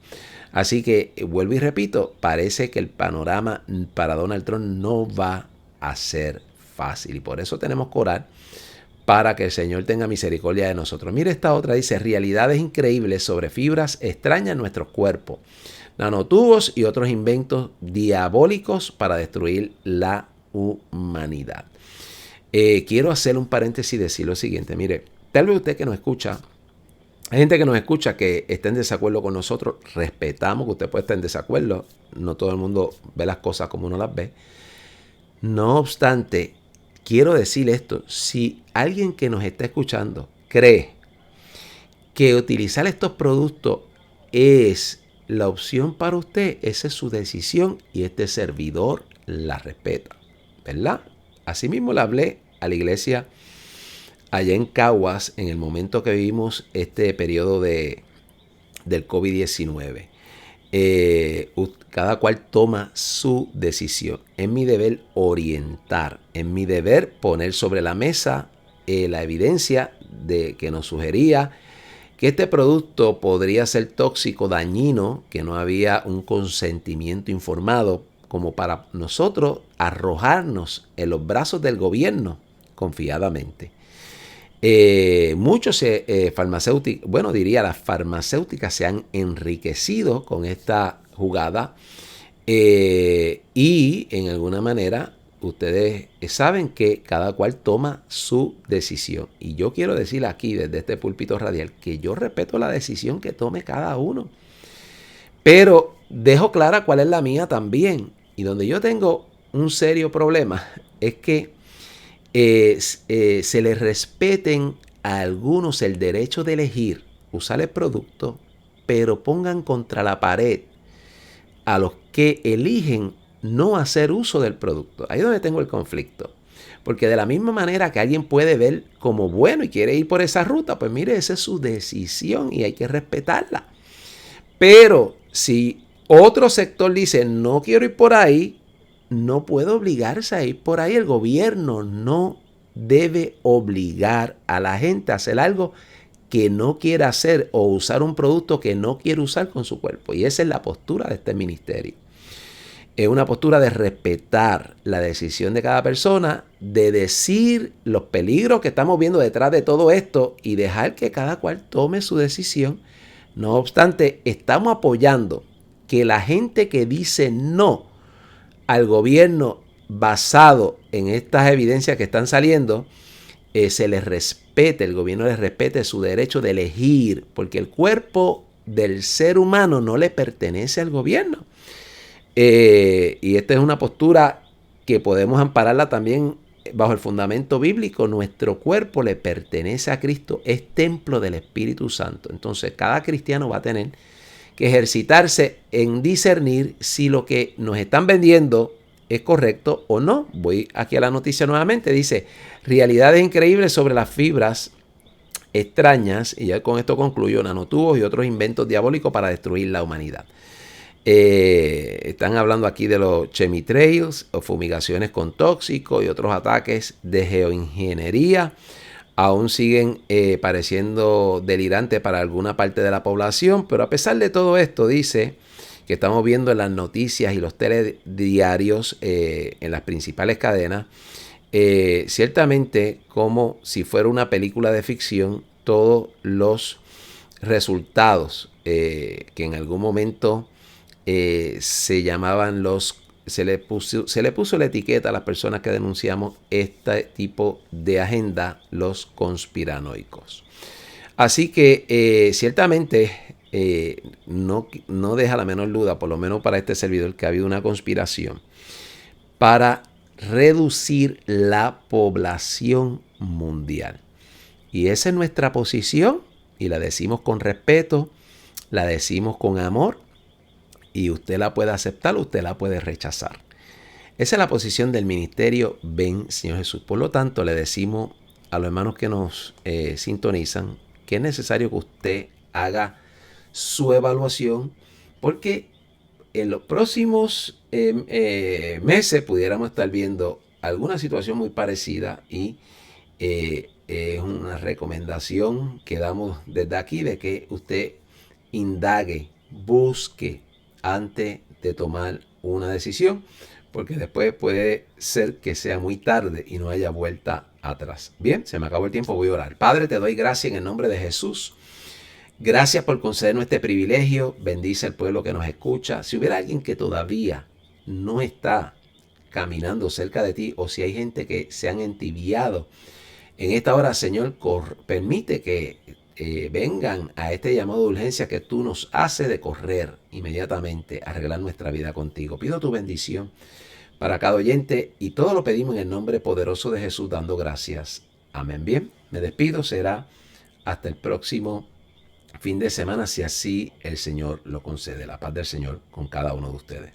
S1: Así que, vuelvo y repito, parece que el panorama para Donald Trump no va a ser fácil. Y por eso tenemos que orar para que el Señor tenga misericordia de nosotros. Mire esta otra, dice, realidades increíbles sobre fibras extrañas en nuestros cuerpos, nanotubos y otros inventos diabólicos para destruir la humanidad. Quiero hacer un paréntesis y decir lo siguiente. Mire, tal vez usted que nos escucha, hay gente que nos escucha que está en desacuerdo con nosotros. Respetamos que usted puede estar en desacuerdo. No todo el mundo ve las cosas como uno las ve. No obstante, quiero decir esto. Si alguien que nos está escuchando cree que utilizar estos productos es la opción para usted, esa es su decisión y este servidor la respeta, ¿verdad? Asimismo le hablé a la iglesia allá en Caguas en el momento que vivimos este periodo del COVID-19. Cada cual toma su decisión. Es mi deber orientar, es mi deber poner sobre la mesa la evidencia de que nos sugería que este producto podría ser tóxico, dañino, que no había un consentimiento informado como para nosotros arrojarnos en los brazos del gobierno confiadamente. Muchos farmacéuticos, bueno, diría las farmacéuticas se han enriquecido con esta jugada y en alguna manera ustedes saben que cada cual toma su decisión. Y yo quiero decir aquí desde este púlpito radial que yo respeto la decisión que tome cada uno. Pero dejo clara cuál es la mía también. Y donde yo tengo un serio problema es que se les respeten a algunos el derecho de elegir usar el producto, pero pongan contra la pared a los que eligen no hacer uso del producto. Ahí es donde tengo el conflicto. Porque de la misma manera que alguien puede ver como bueno y quiere ir por esa ruta, pues mire, esa es su decisión y hay que respetarla. Pero si otro sector dice, no quiero ir por ahí, no puede obligarse a ir por ahí. El gobierno no debe obligar a la gente a hacer algo que no quiere hacer o usar un producto que no quiere usar con su cuerpo. Y esa es la postura de este ministerio. Es una postura de respetar la decisión de cada persona, de decir los peligros que estamos viendo detrás de todo esto y dejar que cada cual tome su decisión. No obstante, estamos apoyando que la gente que dice no al gobierno basado en estas evidencias que están saliendo, se les respete, el gobierno les respete su derecho de elegir, porque el cuerpo del ser humano no le pertenece al gobierno. Y esta es una postura que podemos ampararla también bajo el fundamento bíblico. Nuestro cuerpo le pertenece a Cristo, es templo del Espíritu Santo. Entonces cada cristiano va a tener que ejercitarse en discernir si lo que nos están vendiendo es correcto o no. Voy aquí a la noticia nuevamente. Dice, realidades increíbles sobre las fibras extrañas, y ya con esto concluyo, nanotubos y otros inventos diabólicos para destruir la humanidad. Están hablando aquí de los chemtrails o fumigaciones con tóxicos y otros ataques de geoingeniería. Aún siguen pareciendo delirantes para alguna parte de la población, pero a pesar de todo esto, dice que estamos viendo en las noticias y los telediarios en las principales cadenas, ciertamente como si fuera una película de ficción, todos los resultados que en algún momento se llamaban se le puso la etiqueta a las personas que denunciamos este tipo de agenda, los conspiranoicos. Así que ciertamente no deja la menor duda, por lo menos para este servidor, que ha habido una conspiración para reducir la población mundial. Y esa es nuestra posición y la decimos con respeto, la decimos con amor. Y usted la puede aceptar, usted la puede rechazar. Esa es la posición del ministerio Ven, Señor Jesús. Por lo tanto, le decimos a los hermanos que nos sintonizan que es necesario que usted haga su evaluación, porque en los próximos meses pudiéramos estar viendo alguna situación muy parecida y es una recomendación que damos desde aquí de que usted indague, busque, antes de tomar una decisión, porque después puede ser que sea muy tarde y no haya vuelta atrás. Bien, se me acabó el tiempo, voy a orar. Padre, te doy gracias en el nombre de Jesús. Gracias por concedernos este privilegio. Bendice al pueblo que nos escucha. Si hubiera alguien que todavía no está caminando cerca de ti, o si hay gente que se han entibiado en esta hora, Señor, permite que vengan a este llamado de urgencia que tú nos haces de correr inmediatamente a arreglar nuestra vida contigo. Pido tu bendición para cada oyente y todo lo pedimos en el nombre poderoso de Jesús, dando gracias. Amén. Bien, me despido. Será hasta el próximo fin de semana, si así el Señor lo concede. La paz del Señor con cada uno de ustedes.